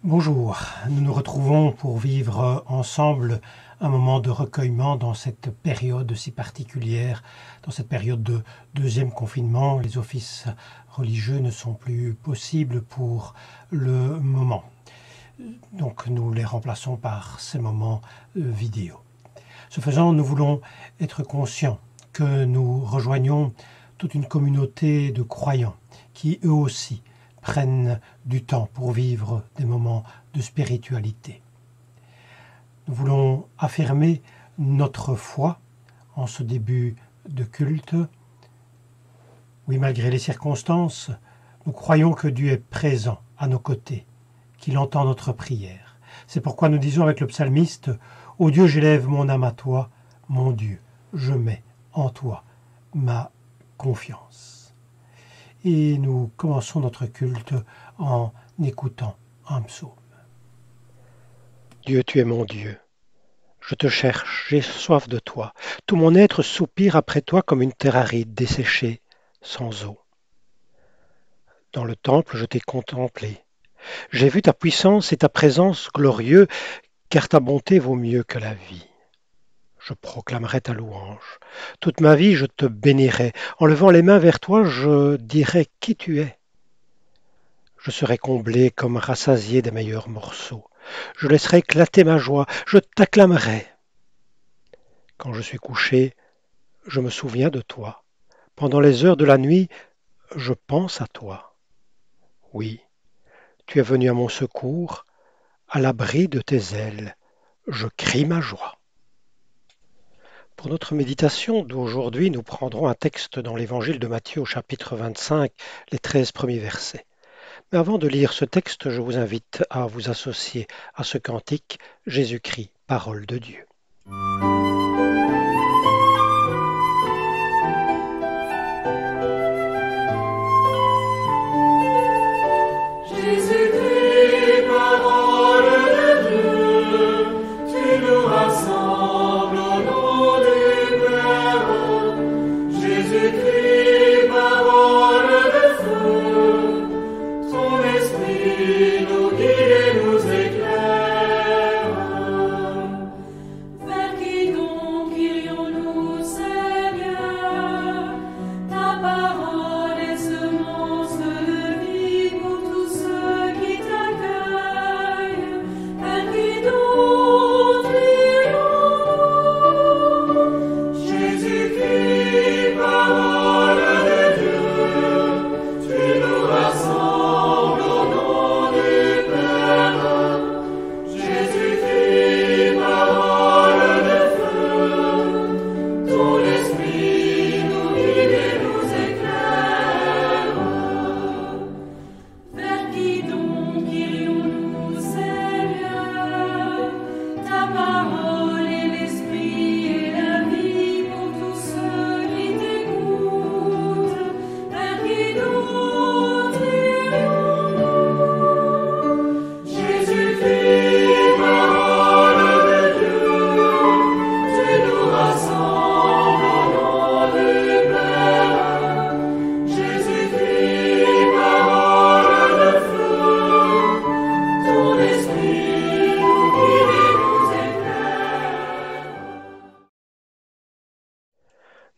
Bonjour, nous nous retrouvons pour vivre ensemble un moment de recueillement dans cette période si particulière, dans cette période de deuxième confinement. Les offices religieux ne sont plus possibles pour le moment. Donc nous les remplaçons par ces moments vidéo. Ce faisant, nous voulons être conscients que nous rejoignons toute une communauté de croyants qui eux aussi prennent du temps pour vivre des moments de spiritualité. Nous voulons affirmer notre foi en ce début de culte. Oui, malgré les circonstances, nous croyons que Dieu est présent à nos côtés, qu'il entend notre prière. C'est pourquoi nous disons avec le psalmiste « Ô Dieu, j'élève mon âme à toi, mon Dieu, je mets en toi ma confiance. » Et nous commençons notre culte en écoutant un psaume. Dieu, tu es mon Dieu. Je te cherche, j'ai soif de toi. Tout mon être soupire après toi comme une terre aride, desséchée, sans eau. Dans le temple, je t'ai contemplé. J'ai vu ta puissance et ta présence glorieux, car ta bonté vaut mieux que la vie. Je proclamerai ta louange. Toute ma vie, je te bénirai. En levant les mains vers toi, je dirai qui tu es. Je serai comblé comme rassasié des meilleurs morceaux. Je laisserai éclater ma joie. Je t'acclamerai. Quand je suis couché, je me souviens de toi. Pendant les heures de la nuit, je pense à toi. Oui, tu es venu à mon secours. À l'abri de tes ailes, je crie ma joie. Pour notre méditation d'aujourd'hui, nous prendrons un texte dans l'évangile de Matthieu au chapitre 25, les 13 premiers versets. Mais avant de lire ce texte, je vous invite à vous associer à ce cantique Jésus-Christ, parole de Dieu.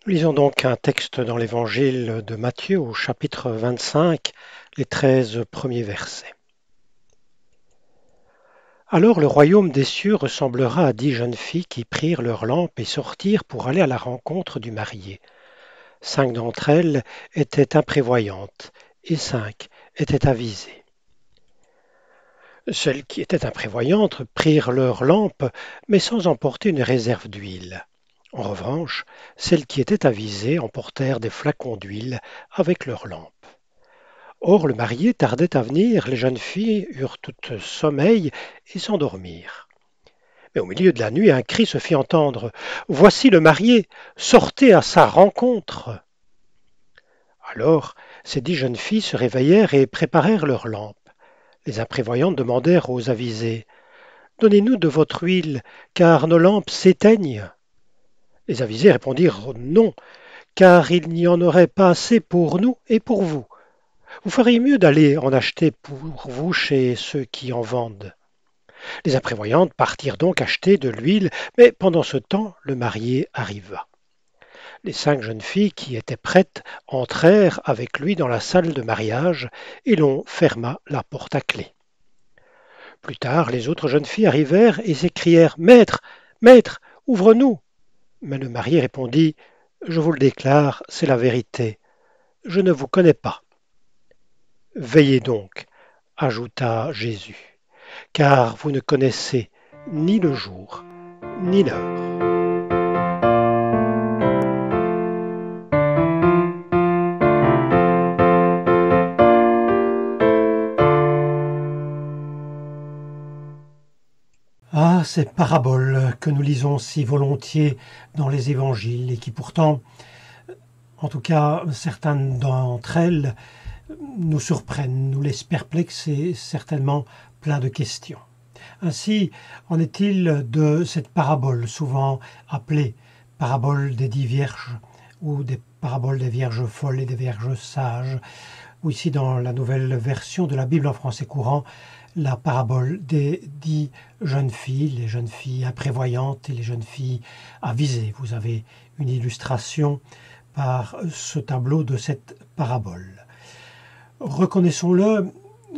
Nous lisons donc un texte dans l'évangile de Matthieu au chapitre 25, les 13 premiers versets. Alors le royaume des cieux ressemblera à 10 jeunes filles qui prirent leurs lampes et sortirent pour aller à la rencontre du marié. 5 d'entre elles étaient imprévoyantes et 5 étaient avisées. Celles qui étaient imprévoyantes prirent leurs lampes, mais sans emporter une réserve d'huile. En revanche, celles qui étaient avisées emportèrent des flacons d'huile avec leurs lampes. Or le marié tardait à venir, les jeunes filles eurent toutes sommeil et s'endormirent. Mais au milieu de la nuit, un cri se fit entendre. « Voici le marié, sortez à sa rencontre !» Alors ces 10 jeunes filles se réveillèrent et préparèrent leurs lampes. Les imprévoyantes demandèrent aux avisées. « Donnez-nous de votre huile, car nos lampes s'éteignent. » Les avisés répondirent « Non, car il n'y en aurait pas assez pour nous et pour vous. Vous feriez mieux d'aller en acheter pour vous chez ceux qui en vendent. Les imprévoyantes partirent donc acheter de l'huile, mais pendant ce temps, le marié arriva. Les 5 jeunes filles qui étaient prêtes entrèrent avec lui dans la salle de mariage et l'on ferma la porte à clé. Plus tard, les autres jeunes filles arrivèrent et s'écrièrent Maître, maître, ouvre-nous. Mais le marié répondit Je vous le déclare, c'est la vérité. Je ne vous connais pas. Veillez donc, ajouta Jésus, car vous ne connaissez ni le jour ni l'heure. Ah, ces paraboles que nous lisons si volontiers dans les évangiles et qui pourtant, en tout cas certaines d'entre elles, nous surprennent, nous laissent perplexes et certainement plein de questions. Ainsi en est-il de cette parabole, souvent appelée parabole des 10 vierges ou des paraboles des vierges folles et des vierges sages, ou ici dans la nouvelle version de la Bible en français courant, la parabole des 10 jeunes filles, les jeunes filles imprévoyantes et les jeunes filles avisées. Vous avez une illustration par ce tableau de cette parabole. Reconnaissons-le,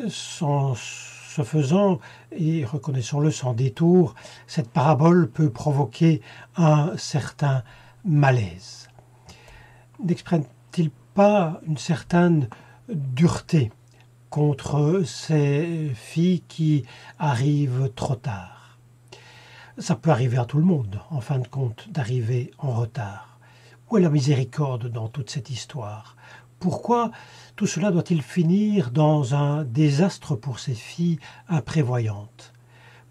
sans ce faisant, et reconnaissons-le sans détour, cette parabole peut provoquer un certain malaise. N'exprime-t-il pas une certaine dureté contre ces filles qui arrivent trop tard? Ça peut arriver à tout le monde, en fin de compte, d'arriver en retard. Où est la miséricorde dans toute cette histoire? Pourquoi tout cela doit-il finir dans un désastre pour ces filles imprévoyantes?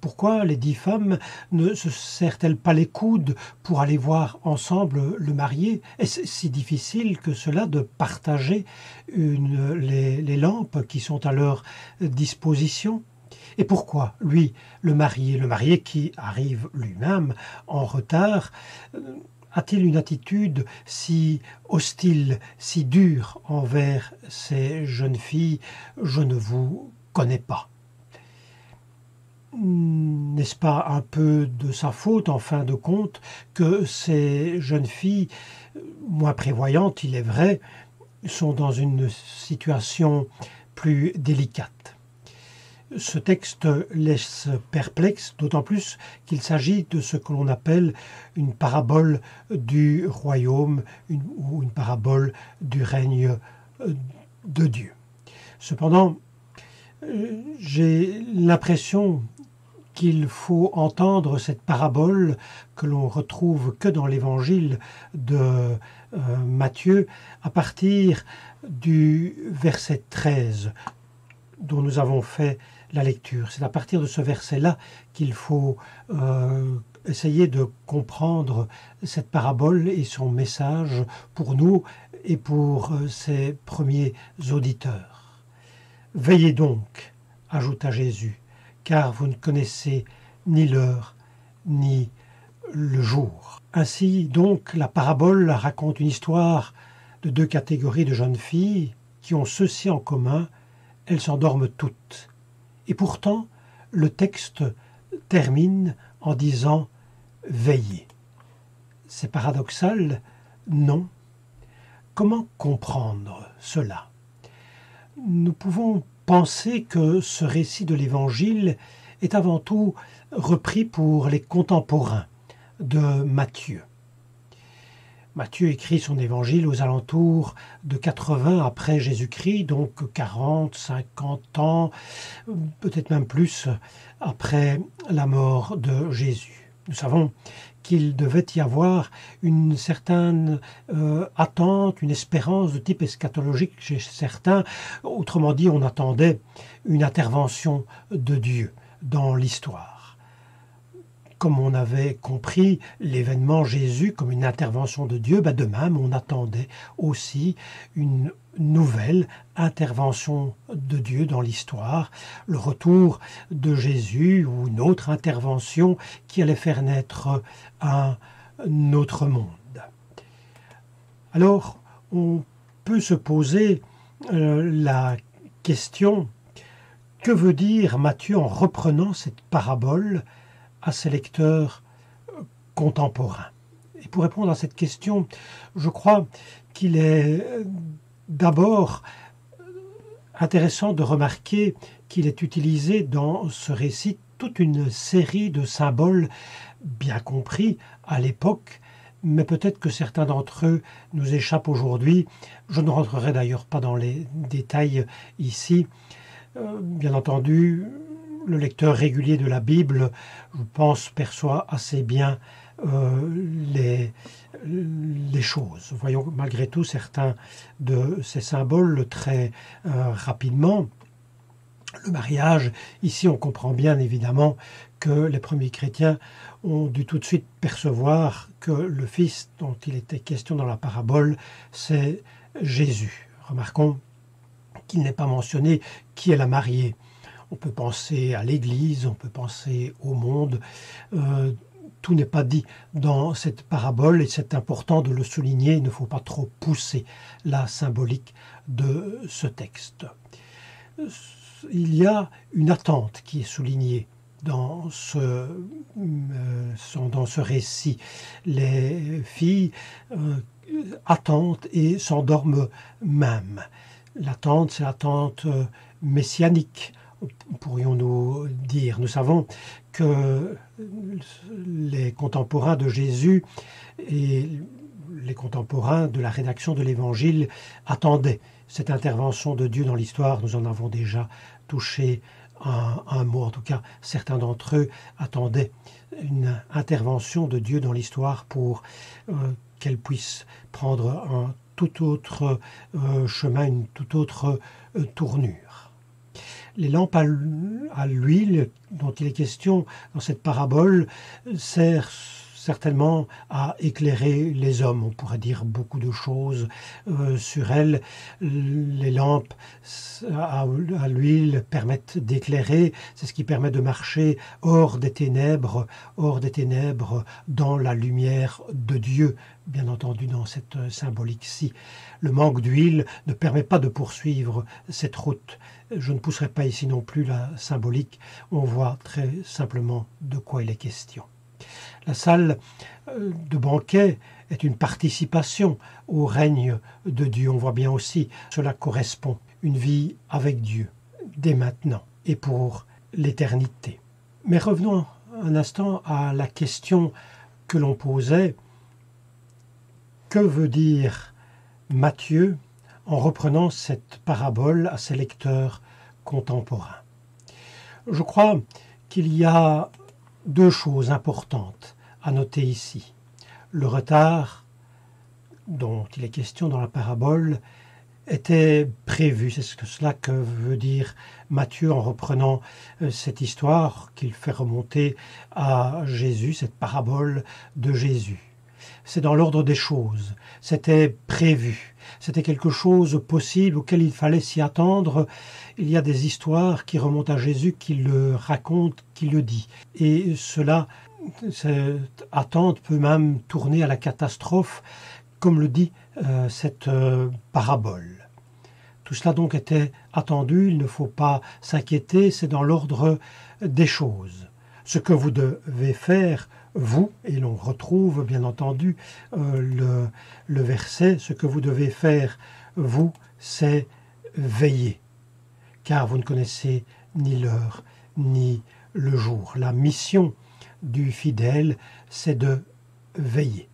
Pourquoi les 10 femmes ne se serrent-elles pas les coudes pour aller voir ensemble le marié? Est-ce si difficile que cela de partager les lampes qui sont à leur disposition? Et pourquoi, lui, le marié qui arrive lui-même en retard, a-t-il une attitude si hostile, si dure envers ces jeunes filles? Je ne vous connais pas. N'est-ce pas un peu de sa faute, en fin de compte, que ces jeunes filles, moins prévoyantes, il est vrai, sont dans une situation plus délicate? Ce texte laisse perplexe, d'autant plus qu'il s'agit de ce que l'on appelle une parabole du royaume ou une parabole du règne de Dieu. Cependant, j'ai l'impression qu'il faut entendre cette parabole que l'on retrouve que dans l'évangile de Matthieu à partir du verset 13 dont nous avons fait la lecture. C'est à partir de ce verset-là qu'il faut essayer de comprendre cette parabole et son message pour nous et pour ses premiers auditeurs. Veillez donc, ajouta Jésus, car vous ne connaissez ni l'heure ni le jour. Ainsi donc, la parabole raconte une histoire de 2 catégories de jeunes filles qui ont ceci en commun: elles s'endorment toutes. Et pourtant, le texte termine en disant « Veillez ». C'est paradoxal? Non. Comment comprendre cela? Nous pouvons penser que ce récit de l'Évangile est avant tout repris pour les contemporains de Matthieu. Matthieu écrit son évangile aux alentours de 80 après Jésus-Christ, donc 40, 50 ans, peut-être même plus après la mort de Jésus. Nous savons qu'il devait y avoir une certaine attente, une espérance de type eschatologique chez certains. Autrement dit, on attendait une intervention de Dieu dans l'histoire. Comme on avait compris l'événement Jésus comme une intervention de Dieu, de même on attendait aussi une nouvelle intervention de Dieu dans l'histoire, le retour de Jésus ou une autre intervention qui allait faire naître un autre monde. Alors on peut se poser la question: que veut dire Matthieu en reprenant cette parabole à ses lecteurs contemporains? Et pour répondre à cette question, je crois qu'il est d'abord intéressant de remarquer qu'il est utilisé dans ce récit toute une série de symboles bien compris à l'époque, mais peut-être que certains d'entre eux nous échappent aujourd'hui. Je ne rentrerai d'ailleurs pas dans les détails ici. Bien entendu, le lecteur régulier de la Bible, je pense, perçoit assez bien les choses. Voyons malgré tout certains de ces symboles très rapidement. Le mariage, ici on comprend bien évidemment que les premiers chrétiens ont dû tout de suite percevoir que le Fils dont il était question dans la parabole, c'est Jésus. Remarquons qu'il n'est pas mentionné qui est la mariée. On peut penser à l'Église, on peut penser au monde. Tout n'est pas dit dans cette parabole et c'est important de le souligner. Il ne faut pas trop pousser la symbolique de ce texte. Il y a une attente qui est soulignée dans ce récit. Les filles attendent et s'endorment même. L'attente, c'est l'attente messianique, pourrions-nous dire. Nous savons que les contemporains de Jésus et les contemporains de la rédaction de l'Évangile attendaient cette intervention de Dieu dans l'histoire. Nous en avons déjà touché un mot. En tout cas, certains d'entre eux attendaient une intervention de Dieu dans l'histoire pour qu'elle puisse prendre un tout autre chemin, une toute autre tournure. Les lampes à l'huile dont il est question dans cette parabole servent certainement à éclairer les hommes. On pourrait dire beaucoup de choses sur elles. Les lampes à l'huile permettent d'éclairer. C'est ce qui permet de marcher hors des ténèbres dans la lumière de Dieu. Bien entendu, dans cette symbolique-ci. Le manque d'huile ne permet pas de poursuivre cette route. Je ne pousserai pas ici non plus la symbolique. On voit très simplement de quoi il est question. La salle de banquet est une participation au règne de Dieu. On voit bien aussi, cela correspond, une vie avec Dieu, dès maintenant et pour l'éternité. Mais revenons un instant à la question que l'on posait. Que veut dire Matthieu en reprenant cette parabole à ses lecteurs contemporains? Je crois qu'il y a deux choses importantes à noter ici. Le retard dont il est question dans la parabole était prévu. C'est cela que veut dire Matthieu en reprenant cette histoire qu'il fait remonter à Jésus, cette parabole de Jésus. C'est dans l'ordre des choses. C'était prévu. C'était quelque chose possible auquel il fallait s'y attendre. Il y a des histoires qui remontent à Jésus, qui le racontent, qui le dit. Et cela, cette attente peut même tourner à la catastrophe, comme le dit cette parabole. Tout cela donc était attendu, il ne faut pas s'inquiéter, c'est dans l'ordre des choses. Ce que vous devez faire, vous, et l'on retrouve bien entendu le verset, ce que vous devez faire, vous, c'est veiller, car vous ne connaissez ni l'heure ni le jour. La mission du fidèle, c'est de veiller.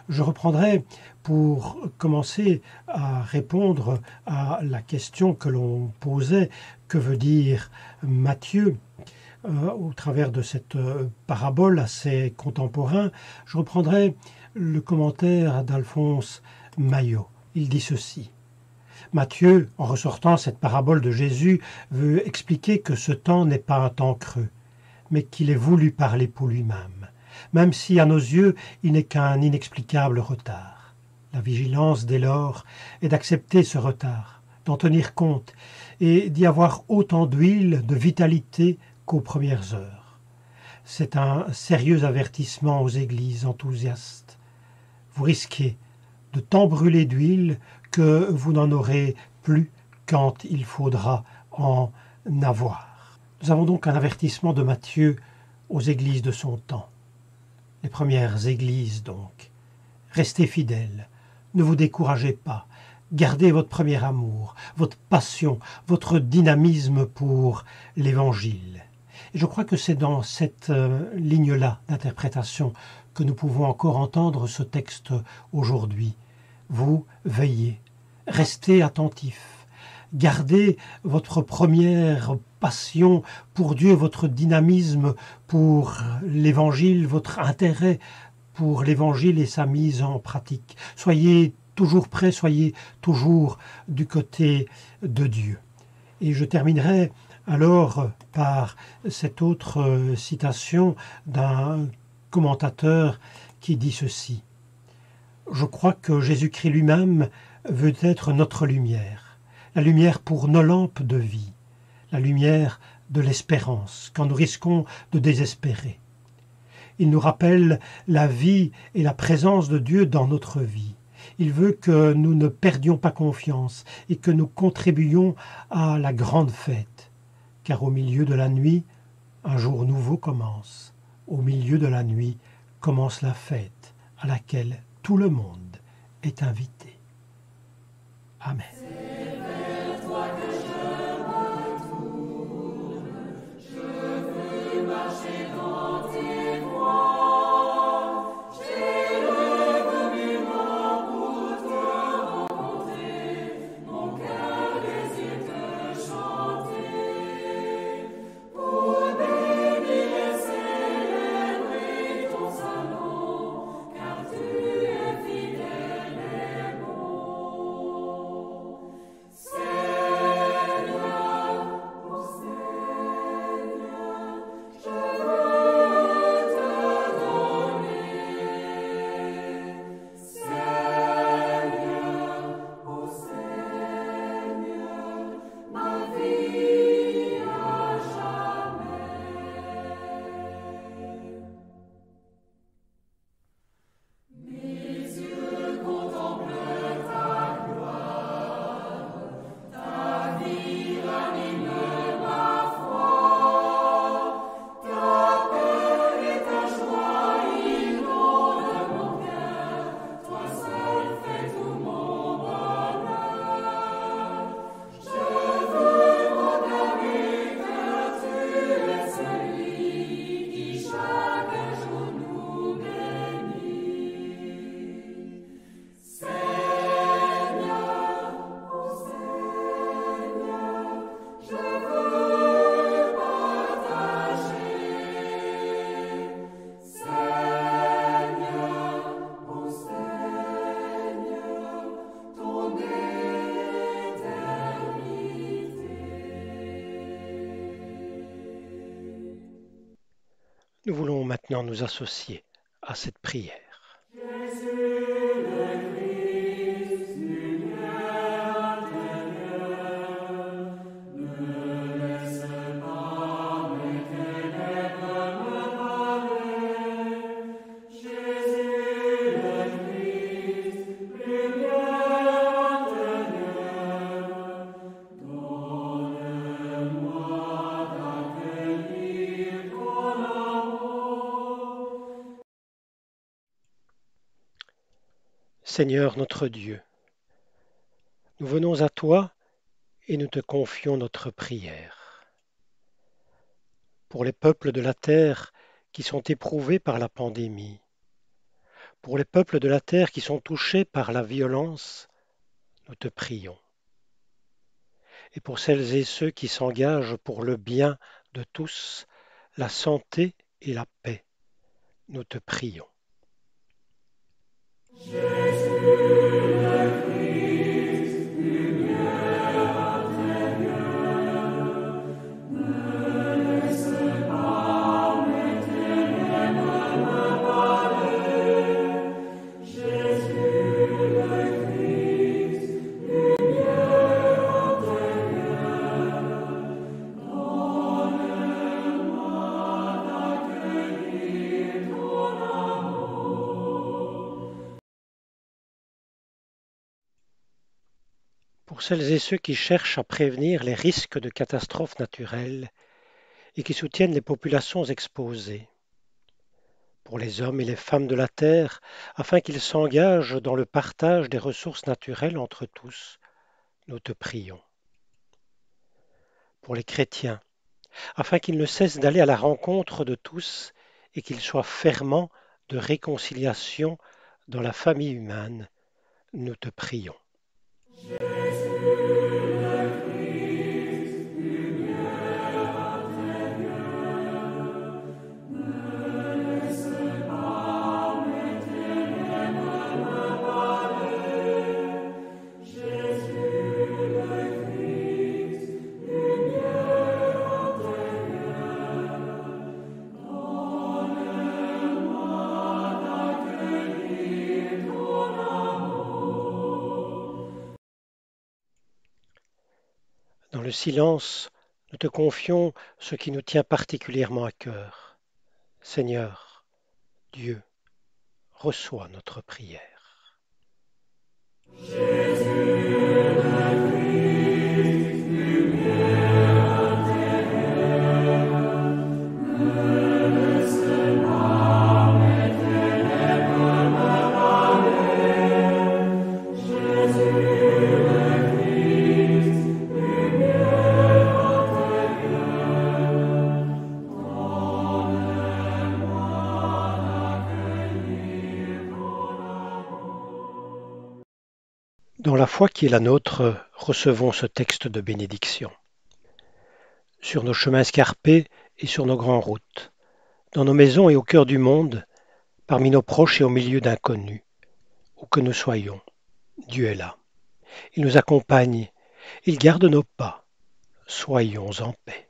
Je reprendrai pour commencer à répondre à la question que l'on posait, que veut dire Matthieu au travers de cette parabole à ses contemporains. Je reprendrai le commentaire d'Alphonse Maillot. Il dit ceci. Matthieu, en ressortant cette parabole de Jésus, veut expliquer que ce temps n'est pas un temps creux, mais qu'il est voulu parler pour lui-même, même si à nos yeux il n'est qu'un inexplicable retard. La vigilance dès lors est d'accepter ce retard, d'en tenir compte et d'y avoir autant d'huile, de vitalité qu'aux premières heures. C'est un sérieux avertissement aux églises enthousiastes. Vous risquez de tant brûler d'huile que vous n'en aurez plus quand il faudra en avoir. Nous avons donc un avertissement de Matthieu aux églises de son temps. Les premières églises donc. Restez fidèles, ne vous découragez pas, gardez votre premier amour, votre passion, votre dynamisme pour l'Évangile. Et je crois que c'est dans cette ligne-là d'interprétation que nous pouvons encore entendre ce texte aujourd'hui. Vous veillez, restez attentifs, gardez votre première passion pour Dieu, votre dynamisme pour l'Évangile, votre intérêt pour l'Évangile et sa mise en pratique. Soyez toujours prêts, soyez toujours du côté de Dieu. Et je terminerai alors par cette autre citation d'un commentateur qui dit ceci. Je crois que Jésus-Christ lui-même veut être notre lumière, la lumière pour nos lampes de vie, la lumière de l'espérance, quand nous risquons de désespérer. Il nous rappelle la vie et la présence de Dieu dans notre vie. Il veut que nous ne perdions pas confiance et que nous contribuions à la grande fête. Car au milieu de la nuit, un jour nouveau commence. Au milieu de la nuit commence la fête à laquelle tout le monde est invité. Amen. Nous voulons maintenant nous associer à cette prière. Seigneur notre Dieu, nous venons à toi et nous te confions notre prière. Pour les peuples de la terre qui sont éprouvés par la pandémie, pour les peuples de la terre qui sont touchés par la violence, nous te prions. Et pour celles et ceux qui s'engagent pour le bien de tous, la santé et la paix, nous te prions. pour celles et ceux qui cherchent à prévenir les risques de catastrophes naturelles et qui soutiennent les populations exposées, pour les hommes et les femmes de la Terre, afin qu'ils s'engagent dans le partage des ressources naturelles entre tous, nous te prions. Pour les chrétiens, afin qu'ils ne cessent d'aller à la rencontre de tous et qu'ils soient ferments de réconciliation dans la famille humaine, nous te prions. Dans le silence, nous te confions ce qui nous tient particulièrement à cœur. Seigneur, Dieu, reçois notre prière. Dans la foi qui est la nôtre, recevons ce texte de bénédiction. Sur nos chemins escarpés et sur nos grandes routes, dans nos maisons et au cœur du monde, parmi nos proches et au milieu d'inconnus, où que nous soyons, Dieu est là. Il nous accompagne, il garde nos pas. Soyons en paix.